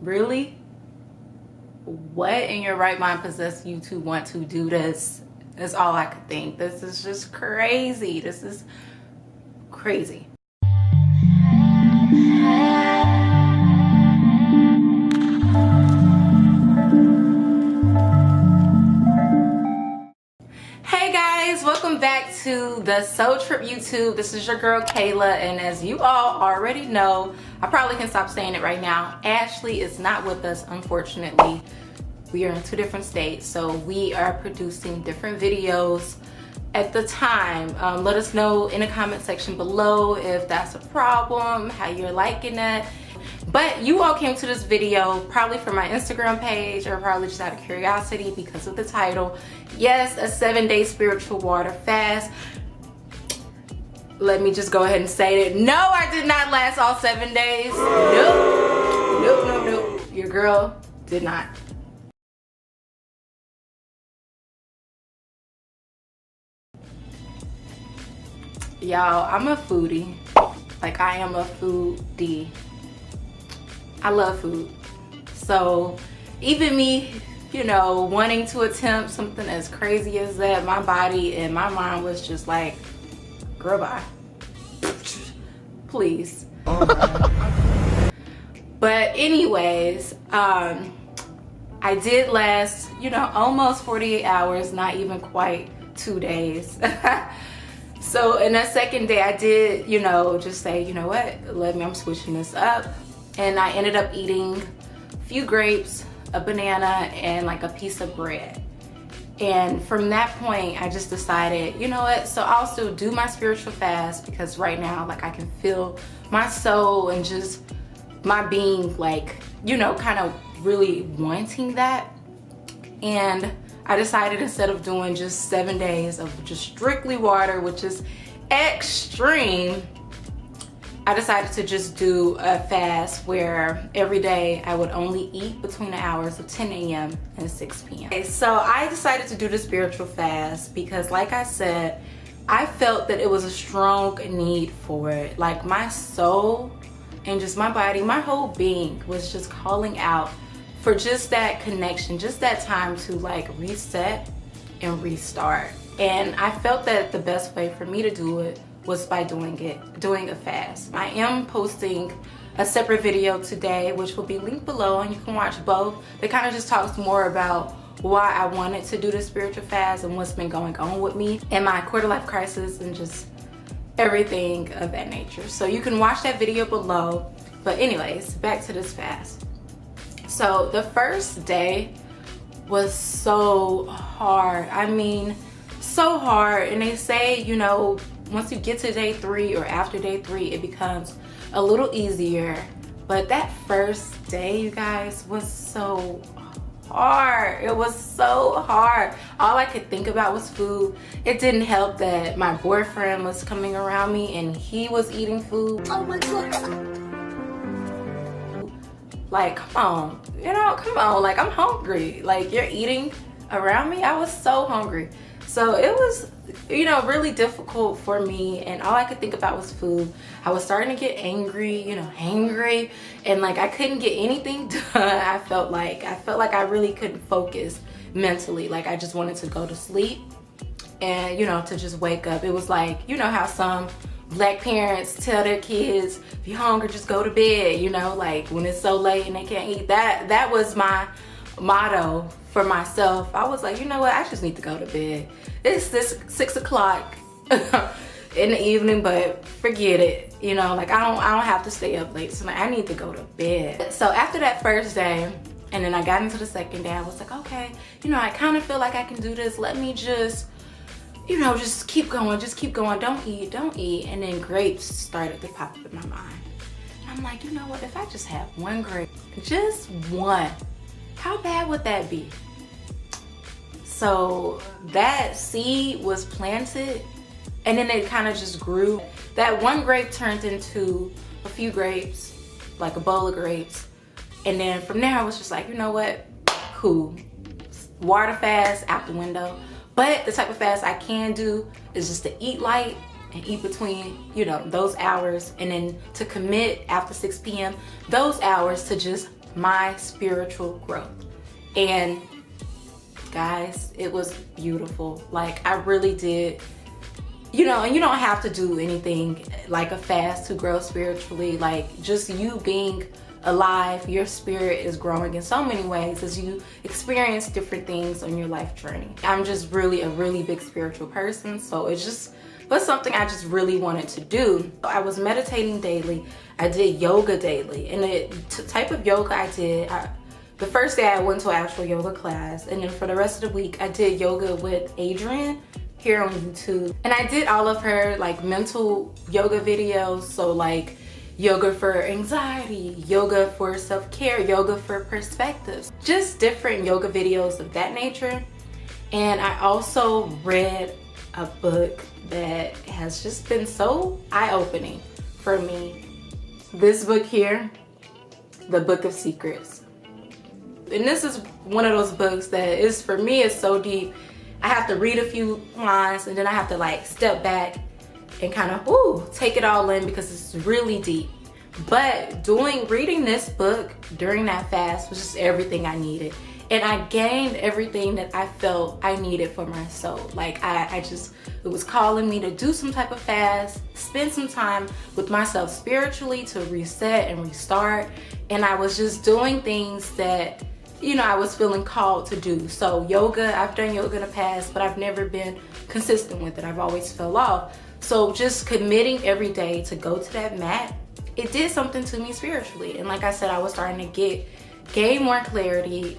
Really? What in your right mind possessed you to want to do this? That's all I could think. This is just crazy. This is crazy. Hey guys, welcome back to the Soul Trip YouTube. This is your girl Kayla, and as you all already know, I probably can stop saying it right now, Ashley is not with us, unfortunately. We are in two different states, so we are producing different videos at the time. Let us know in the comment section below if that's a problem, how you're liking it. But you all came to this video probably from my Instagram page or probably just out of curiosity because of the title. Yes, a 7-day spiritual water fast. Let me just go ahead and say that no, I did not last all 7 days. Nope. Your girl did not. Y'all, I'm a foodie. Like, I am a foodie. I love food. So even me, you know, wanting to attempt something as crazy as that, my body and my mind was just like, girl, bye. Please. But anyways, I did last, you know, almost 48 hours, not even quite 2 days. So in that second day, I did, you know, just say, you know what, I'm switching this up. And I ended up eating a few grapes, a banana, and like a piece of bread. And from that point, I just decided, you know what, so I'll still do my spiritual fast because right now, like, I can feel my soul and just my being, like, you know, kind of really wanting that. And I decided instead of doing just 7 days of just strictly water, which is extreme, I decided to just do a fast where every day I would only eat between the hours of 10 a.m. and 6 p.m. Okay, so I decided to do the spiritual fast because, like I said, I felt that it was a strong need for it. Like, my soul and just my body, my whole being was just calling out for just that connection, just that time to like reset and restart. And I felt that the best way for me to do it was by doing a fast. I am posting a separate video today, which will be linked below, and you can watch both. It kind of just talks more about why I wanted to do the spiritual fast and what's been going on with me and my quarter life crisis and just everything of that nature. So you can watch that video below. But anyways, back to this fast. So the first day was so hard. I mean, so hard. And they say, you know, once you get to day 3 or after day 3, it becomes a little easier. But that first day, you guys, was so hard. It was so hard. All I could think about was food. It didn't help that my boyfriend was coming around me and he was eating food. Oh my God. Like, come on, you know, come on. Like, I'm hungry. Like, you're eating around me. I was so hungry. So it was, you know, really difficult for me, and all I could think about was food. I was starting to get angry, you know, hangry, and like I couldn't get anything done. I felt like I really couldn't focus mentally. Like, I just wanted to go to sleep and, you know, to just wake up. It was like, you know how some Black parents tell their kids, if you're hungry, just go to bed, you know, like when it's so late and they can't eat. That was my motto for myself. I was like, you know what, I just need to go to bed. It's 6 o'clock in the evening, but forget it, you know, like I don't have to stay up late, so I need to go to bed. So after that first day, and then I got into the second day, I was like, okay, you know, I kind of feel like I can do this. Let me just, you know, just keep going, don't eat. And then grapes started to pop up in my mind. And I'm like, you know what, if I just have one grape, just one, how bad would that be? So that seed was planted, and then it kind of just grew. That one grape turned into a few grapes, like a bowl of grapes. And then from there, I was just like, you know what, cool. Water fast out the window. But the type of fast I can do is just to eat light and eat between, you know, those hours, and then to commit after 6 p.m. those hours to just my spiritual growth. And guys, it was beautiful. Like, I really did, you know, and you don't have to do anything like a fast to grow spiritually. Like, just you being alive, your spirit is growing in so many ways as you experience different things on your life journey. I'm just really a really big spiritual person, so it just was something I just really wanted to do. I was meditating daily. I did yoga daily, and the type of yoga I did, the first day I went to an actual yoga class, and then for the rest of the week I did yoga with Adriene here on YouTube. And I did all of her like mental yoga videos, so like yoga for anxiety, yoga for self-care, yoga for perspectives, just different yoga videos of that nature. And I also read a book that has just been so eye-opening for me. This book here, The Book of Secrets. And this is one of those books that is, for me, is so deep. I have to read a few lines and then I have to like step back and kind of take it all in because it's really deep. But reading this book during that fast was just everything I needed. And I gained everything that I felt I needed for my soul. Like it was calling me to do some type of fast, spend some time with myself spiritually to reset and restart. And I was just doing things that, you know, I was feeling called to do. So yoga, I've done yoga in the past, but I've never been consistent with it. I've always fell off. So just committing every day to go to that mat, it did something to me spiritually. And like I said, I was starting to gain more clarity,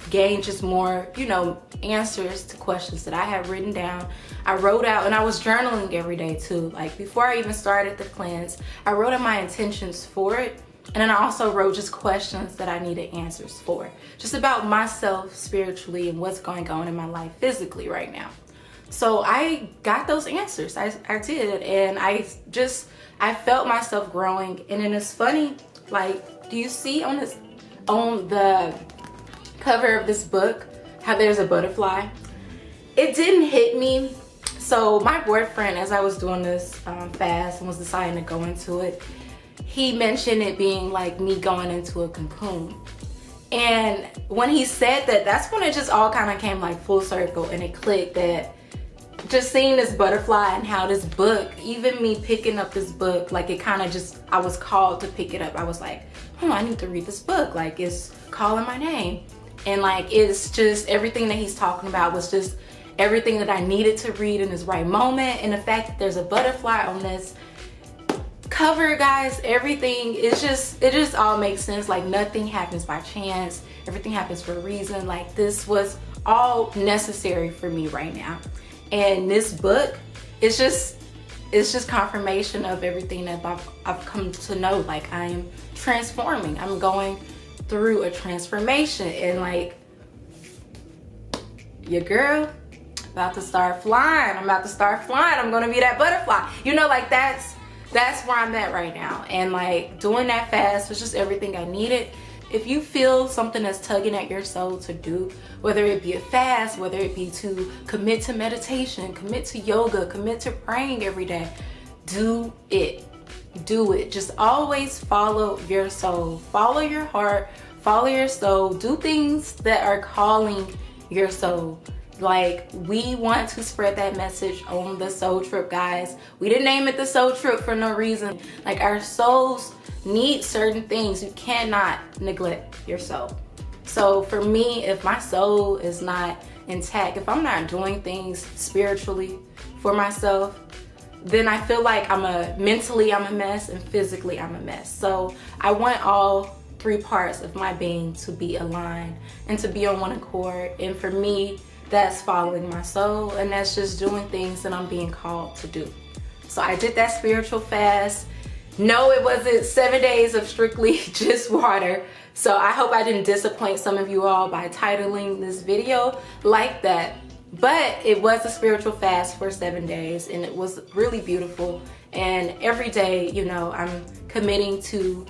gain just more, you know, answers to questions that I had written down. I wrote out, and I was journaling every day too. Like before I even started the cleanse, I wrote out my intentions for it. And then I also wrote just questions that I needed answers for, just about myself spiritually and what's going on in my life physically right now. So I got those answers. I did. And I felt myself growing. And then it's funny, like, do you see on the cover of this book how there's a butterfly? It didn't hit me. So my boyfriend, as I was doing this fast and was deciding to go into it, he mentioned it being like me going into a cocoon. And when he said that, that's when it just all kind of came like full circle, and it clicked that just seeing this butterfly and how this book, even me picking up this book, like it kind of just, I was called to pick it up. I was like, I need to read this book. Like it's calling my name. And like, it's just everything that he's talking about was just everything that I needed to read in this right moment. And the fact that there's a butterfly on this cover, guys, everything, it just all makes sense. Like nothing happens by chance. Everything happens for a reason. Like this was all necessary for me right now. And this book, it's just confirmation of everything that I've come to know. Like I am transforming. I'm going through a transformation, and like your girl about to start flying. I'm about to start flying. I'm gonna be that butterfly. You know, like that's where I'm at right now. And like doing that fast was just everything I needed. If you feel something that's tugging at your soul to do, whether it be a fast, whether it be to commit to meditation, commit to yoga, commit to praying every day, do it. Do it. Just always follow your soul. Follow your heart. Follow your soul. Do things that are calling your soul. Like, we want to spread that message on the soul trip, guys. We didn't name it the soul trip for no reason. Like, our souls need certain things. You cannot neglect your soul. So for me, if my soul is not intact, if I'm not doing things spiritually for myself, then I feel like mentally I'm a mess, and physically I'm a mess. So I want all three parts of my being to be aligned and to be on one accord. And for me, that's following my soul, and that's just doing things that I'm being called to do. So I did that spiritual fast. No, it wasn't 7 days of strictly just water. So I hope I didn't disappoint some of you all by titling this video like that. But it was a spiritual fast for 7 days, and it was really beautiful. And every day, you know, I'm committing to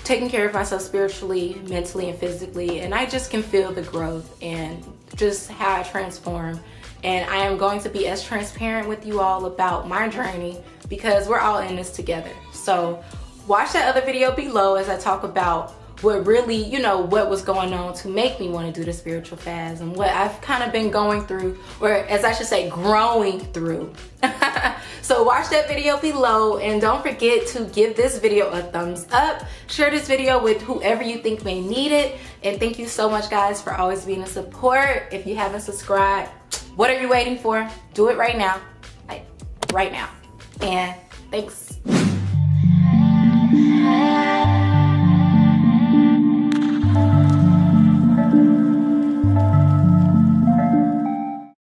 taking care of myself spiritually, mentally, and physically. And I just can feel the growth and just how I transform. And I am going to be as transparent with you all about my journey, because we're all in this together. So watch that other video below as I talk about what really, you know, what was going on to make me want to do the spiritual fast and what I've kind of been going through, or as I should say, growing through. So watch that video below, and don't forget to give this video a thumbs up. Share this video with whoever you think may need it. And thank you so much, guys, for always being a support. If you haven't subscribed, what are you waiting for? Do it right now. Like, right now. And thanks.